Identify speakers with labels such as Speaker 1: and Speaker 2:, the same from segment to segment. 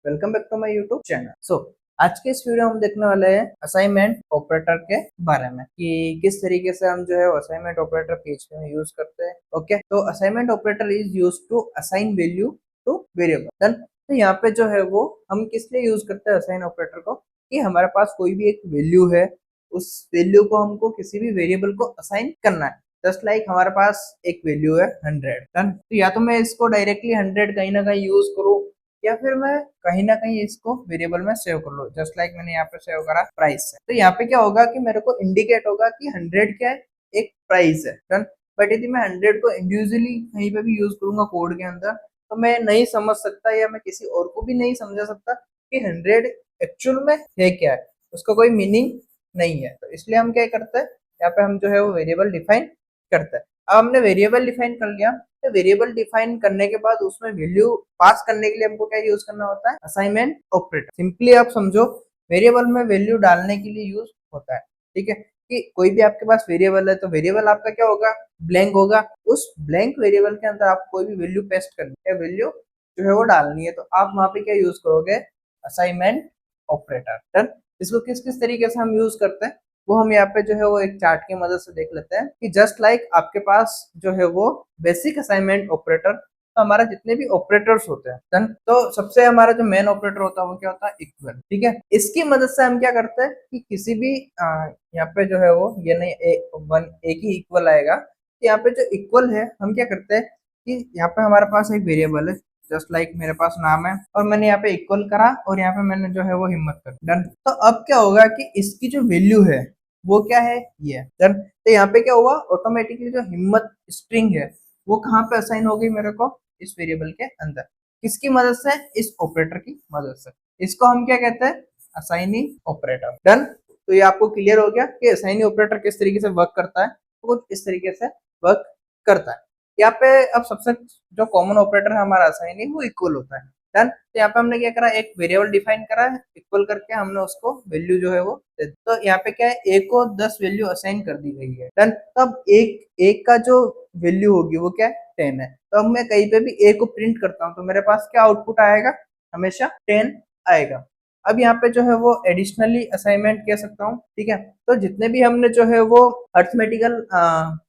Speaker 1: Welcome back to my YouTube channel. आज के इस वीडियो में हम देखने वाले हैं असाइनमेंट ऑपरेटर के बारे में कि किस तरीके से हम जो है असाइनमेंट ऑपरेटर पीएचपी में यूज करते हैं। ओके, तो assignment operator is use to assign value to variable. Then तो यहाँ पे जो है वो हम किस लिए यूज करते हैं असाइन ऑपरेटर को, कि हमारे पास कोई भी एक वैल्यू है, उस वैल्यू को हमको किसी भी वेरिएबल को असाइन करना है। जस्ट लाइक हमारे पास एक वैल्यू है 100। डन, तो या तो मैं इसको डायरेक्टली 100 कहीं ना कहीं यूज करूँ या फिर मैं कहीं ना कहीं इसको वेरिएबल में सेव कर लो। जस्ट लाइक मैंने यहाँ पे सेव करा प्राइस है, तो यहाँ पे क्या होगा कि मेरे को इंडिकेट होगा कि 100 क्या है, एक प्राइस है। डन, बट यदि मैं 100 को इंडिविजुअली कहीं पे भी यूज करूंगा कोड के अंदर, तो मैं नहीं समझ सकता या मैं किसी और को भी नहीं समझा सकता कि 100 एक्चुअल में है क्या है, उसका कोई मीनिंग नहीं है। तो इसलिए हम क्या करते हैं, यहाँ पे हम जो है वो वेरिएबल डिफाइन करते हैं। अब हमने वेरिएबल डिफाइन कर लिया, तो वेरिएबल डिफाइन करने के बाद उसमें वैल्यू पास करने के लिए हमको क्या यूज करना होता है, असाइनमेंट ऑपरेटर। सिंपली आप समझो, वेरिएबल में वैल्यू डालने के लिए यूज होता है। ठीक है, कि कोई भी आपके पास वेरिएबल है तो वेरिएबल आपका क्या होगा, ब्लैंक होगा। उस ब्लैंक वेरिएबल के अंदर आप कोई भी वैल्यू पेस्ट करनी है, वैल्यू जो है वो डालनी है, तो आप वहां पे क्या यूज करोगे, असाइनमेंट ऑपरेटर। डन, इसको किस किस तरीके से हम यूज करते हैं वो हम यहाँ पे जो है वो एक चार्ट की मदद से देख लेते हैं कि जस्ट लाइक आपके पास जो है वो बेसिक असाइनमेंट ऑपरेटर, तो हमारा जितने भी ऑपरेटर्स होते हैं, डन, तो सबसे हमारा जो मेन ऑपरेटर होता है वो क्या होता है, इक्वल। ठीक है, इसकी मदद से हम क्या करते हैं कि किसी भी यहाँ पे जो है वो ये नहीं एक ही इक्वल आएगा। तो यहाँ पे जो इक्वल है हम क्या करते हैं कि यहाँ पे हमारे पास एक वेरिएबल है, जस्ट लाइक मेरे पास नाम है और मैंने यहाँ पे इक्वल करा और यहाँ पे मैंने जो है वो हिम्मत कर डन। तो अब क्या होगा कि इसकी जो वैल्यू है वो क्या है, ये डन। तो यहाँ पे क्या हुआ, ऑटोमेटिकली जो हिम्मत स्ट्रिंग है वो कहाँ पे असाइन हो गई मेरे को, इस वेरिएबल के अंदर। किसकी मदद से, इस ऑपरेटर की मदद से। इसको हम क्या कहते हैं, असाइनिंग ऑपरेटर। डन, तो ये आपको क्लियर हो गया कि असाइनिंग ऑपरेटर किस तरीके से वर्क करता है, तो कुछ इस तरीके से वर्क करता है। यहाँ पे अब सबसे जो कॉमन ऑपरेटर है हमारा असाइनिंग, वो इक्वल होता है। डन, तो यहाँ पे हमने क्या करा, एक वेरिएबल डिफाइन करा है, इक्वल करके हमने उसको वैल्यू जो है वो दे दी। तो यहाँ पे क्या है, ए को 10 वैल्यू असाइन कर दी गई है। डन, तब एक का जो वैल्यू होगी वो क्या है, 10 है। तो अब मैं कहीं पे भी ए को प्रिंट करता हूँ तो मेरे पास क्या आउटपुट आएगा, हमेशा 10 आएगा। अब यहाँ पे जो है वो एडिशनली असाइनमेंट कह सकता हूँ। ठीक है, तो जितने भी हमने जो है वो अर्थमेटिकल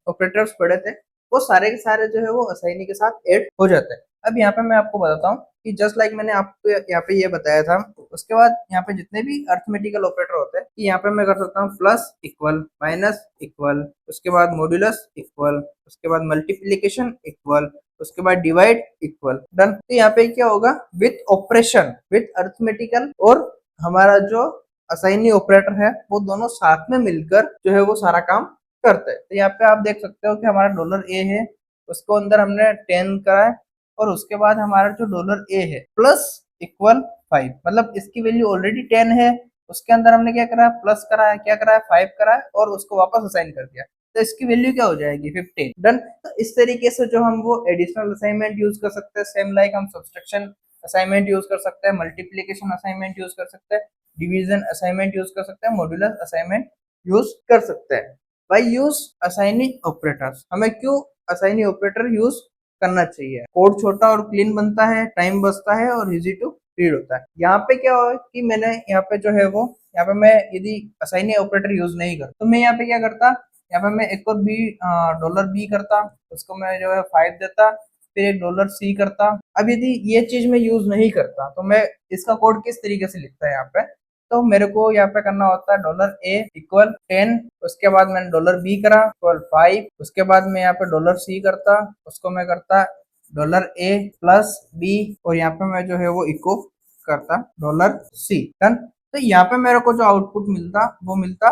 Speaker 1: ऑपरेटर्स पढ़े थे, वो सारे के सारे जो है वो असाइनी के साथ ऐड हो जाते हैं। अब यहाँ पे मैं आपको बताता हूँ कि जस्ट लाइक मैंने आपको यहाँ पे ये बताया था, उसके बाद यहाँ पे जितने भी अर्थमेटिकल ऑपरेटर होते हैं, कि यहाँ पे मैं कर सकता हूँ प्लस इक्वल, माइनस इक्वल, उसके बाद मॉड्यूलस इक्वल, उसके बाद मल्टीप्लीकेशन इक्वल, उसके बाद डिवाइड इक्वल। डन, तो यहाँ पे क्या होगा, विथ ऑपरेशन, विथ अर्थमेटिकल और हमारा जो असाइनी ऑपरेटर है, वो दोनों साथ में मिलकर जो है वो सारा काम करते हैं। तो यहाँ पे आप देख सकते हो कि हमारा डॉलर ए है, उसको अंदर हमने 10 करा है, और उसके बाद हमारा जो डॉलर ए है प्लस इक्वल 5, मतलब इसकी वैल्यू ऑलरेडी 10 है, उसके अंदर हमने क्या करा है, प्लस करा है, क्या करा है, 5 करा है और उसको वापस असाइन कर दिया, तो इसकी वैल्यू क्या हो जाएगी, 15। डन, तो इस तरीके से जो हम वो एडिशनल असाइनमेंट यूज कर सकते हैं, सेम लाइक हम सब्सट्रैक्शन असाइनमेंट यूज कर सकते हैं, मल्टीप्लीकेशन असाइनमेंट यूज कर सकते हैं, डिवीजन असाइनमेंट यूज कर सकते हैं, मॉड्यूलस असाइनमेंट यूज कर सकते हैं। बाई यूज असाइनिंग ऑपरेटर्स, हमें क्यों असाइनिंग ऑपरेटर यूज करना चाहिए, कोड छोटा और क्लीन बनता है, टाइम बचता है और इजी टू रीड होता है। यहाँ पे क्या हो कि मैंने यहाँ पे जो है वो, यहाँ पे मैं यदि असाइनिंग ऑपरेटर यूज नहीं करता तो मैं यहाँ पे क्या करता, यहाँ पे मैं एक और बी डॉलर बी करता, उसको मैं जो है 5 देता, फिर एक डॉलर सी करता। अब यदि ये चीज मैं यूज नहीं करता तो मैं इसका कोड किस तरीके से लिखता है यहाँ पे, तो मेरे को यहाँ पे करना होता है डॉलर ए इक्वल 10, उसके बाद मैंने डॉलर बी करा इक्वल 5, उसके बाद मैं यहाँ पे डॉलर सी करता, उसको मैं करता डॉलर ए प्लस बी, और यहाँ पे मैं जो है वो इको करता डॉलर सी। डन, तो यहाँ पे मेरे को जो आउटपुट मिलता वो मिलता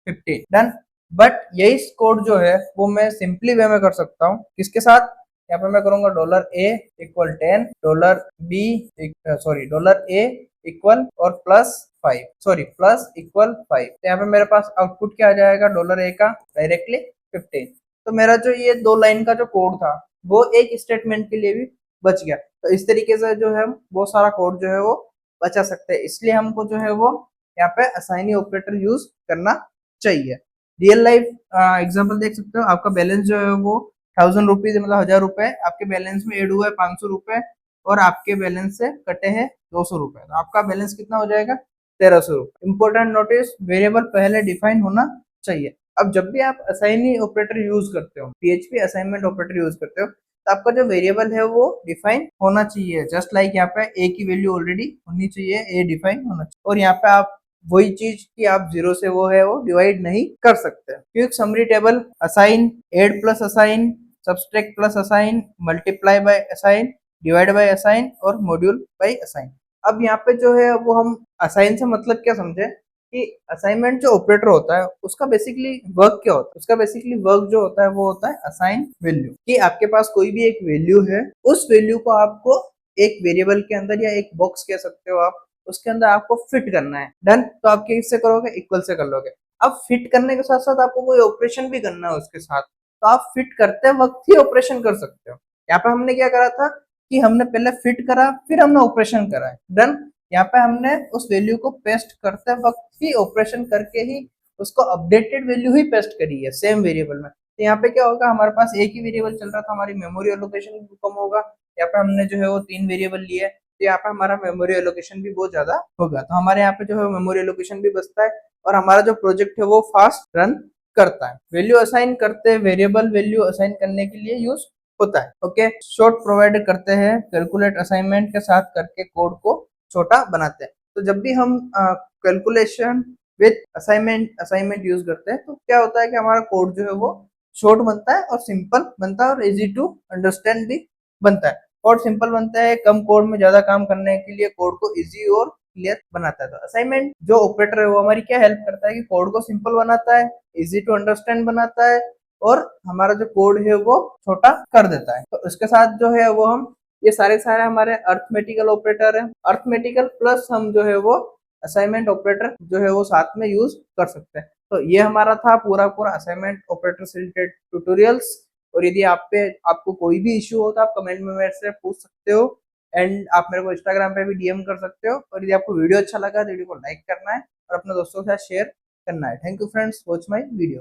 Speaker 1: 15। डन, बट यही कोड जो है वो मैं सिंपली वे में कर सकता हूँ, किसके साथ, यहाँ पे मैं करूंगा dollar A equal 10, dollar B sorry dollar A equal और प्लस 5, सॉरी प्लस इक्वल 5, तो यहाँ पे मेरे पास आउटपुट क्या आ जाएगा, डॉलर ए का डायरेक्टली 15। तो मेरा जो ये 2 लाइन का जो कोड था वो एक स्टेटमेंट के लिए भी बच गया। तो इस तरीके से जो है वो सारा कोड जो है वो बचा सकते हैं, इसलिए हमको जो है वो यहाँ पे असाइनी ऑपरेटर यूज करना चाहिए। रियल लाइफ एग्जांपल देख सकते हो, आपका बैलेंस जो है वो 1000 रुपीज, मतलब 1000 रुपए आपके बैलेंस में एड हुआ है, 500 रुपए, और आपके बैलेंस से कटे हैं 200 रुपए, तो आपका बैलेंस कितना हो जाएगा? 1300 रुपए। इंपॉर्टेंट नोटिस, वेरिएबल पहले डिफाइन होना चाहिए। अब जब भी आप असाइनी ऑपरेटर यूज करते हो, पीएचपी असाइनमेंट ऑपरेटर यूज करते हो, तो आपका जो वेरिएबल है वो डिफाइन होना चाहिए। जस्ट लाइक यहाँ पे ए की वैल्यू ऑलरेडी होनी चाहिए, ए डिफाइन होना चाहिए, और यहाँ पे आप वही चीज कि आप जीरो से वो है वो डिवाइड नहीं कर सकते। Quick summary table, assign, add plus assign, subtract plus assign, multiply by assign, divide by assign और मॉड्यूल बाय असाइन। अब यहाँ पे जो है वो हम असाइन से मतलब क्या समझे कि असाइनमेंट जो ऑपरेटर होता है उसका बेसिकली वर्क क्या होता है? उसका बेसिकली वर्क जो होता है वो होता है असाइन वैल्यू। कि आपके पास कोई भी एक वैल्यू है, उस वैल्यू को आपको एक वेरिएबल के अंदर या एक बॉक्स कह सकते हो आप, उसके अंदर आपको फिट करना है। डन। तो आप किससे करोगे? इक्वल से कर लोगे। अब फिट करने के साथ साथ आपको कोई ऑपरेशन भी करना है उसके साथ, तो आप फिट करते वक्त ही ऑपरेशन कर सकते हो। यहाँ पे हमने क्या करा था कि हमने पहले फिट करा, फिर हमने ऑपरेशन करा है। डन। यहाँ पे हमने उस वैल्यू को पेस्ट करते वक्त ही ऑपरेशन करके ही उसको अपडेटेड वैल्यू ही पेस्ट करी है सेम वेरिएबल में। तो यहाँ पे क्या होगा, हमारे पास एक ही वेरिएबल चल रहा था, हमारी मेमोरी एलोकेशन भी कम होगा। यहाँ पे हमने जो है वो 3 वेरिएबल लिए, तो यहाँ पे हमारा मेमोरी एलोकेशन भी बहुत ज्यादा होगा। तो हमारे यहाँ पे जो है मेमोरी एलोकेशन भी बचता है और हमारा जो प्रोजेक्ट है वो फास्ट रन करता है। वैल्यू असाइन करते, वेरिएबल वैल्यू असाइन करने के लिए यूज होता है। ओके, शॉर्ट प्रोवाइड करते हैं, कैलकुलेट असाइनमेंट के साथ करके कोड को छोटा बनाते हैं। तो जब भी हम calculation with assignment assignment use करते हैं तो क्या होता है कि हमारा कोड जो है वो शॉर्ट बनता है और सिंपल बनता है और इजी टू अंडरस्टैंड भी बनता है। कोड सिंपल बनता है, कम कोड में ज्यादा काम करने के लिए कोड को इजी और क्लियर बनाता है। तो असाइनमेंट जो ऑपरेटर है वो हमारी क्या हेल्प करता है कि कोड को सिंपल बनाता है, इजी टू अंडरस्टैंड बनाता है और हमारा जो कोड है वो छोटा कर देता है। तो उसके साथ जो है वो हम ये सारे हमारे अर्थमेटिकल ऑपरेटर है। अर्थमेटिकल प्लस हम जो है वो असाइनमेंट ऑपरेटर जो है वो साथ में यूज कर सकते हैं। तो ये हमारा था पूरा पूरा असाइनमेंट ऑपरेटर से रिलेटेड ट्यूटोरियल्स। और यदि आपको कोई भी इश्यू हो तो आप कमेंट में मेरे से पूछ सकते हो, एंड आप मेरे को इंस्टाग्राम पे भी डीएम कर सकते हो। और यदि आपको वीडियो अच्छा लगा तो वीडियो को लाइक करना है और अपने दोस्तों के साथ शेयर करना है। Thank you friends, watch my video.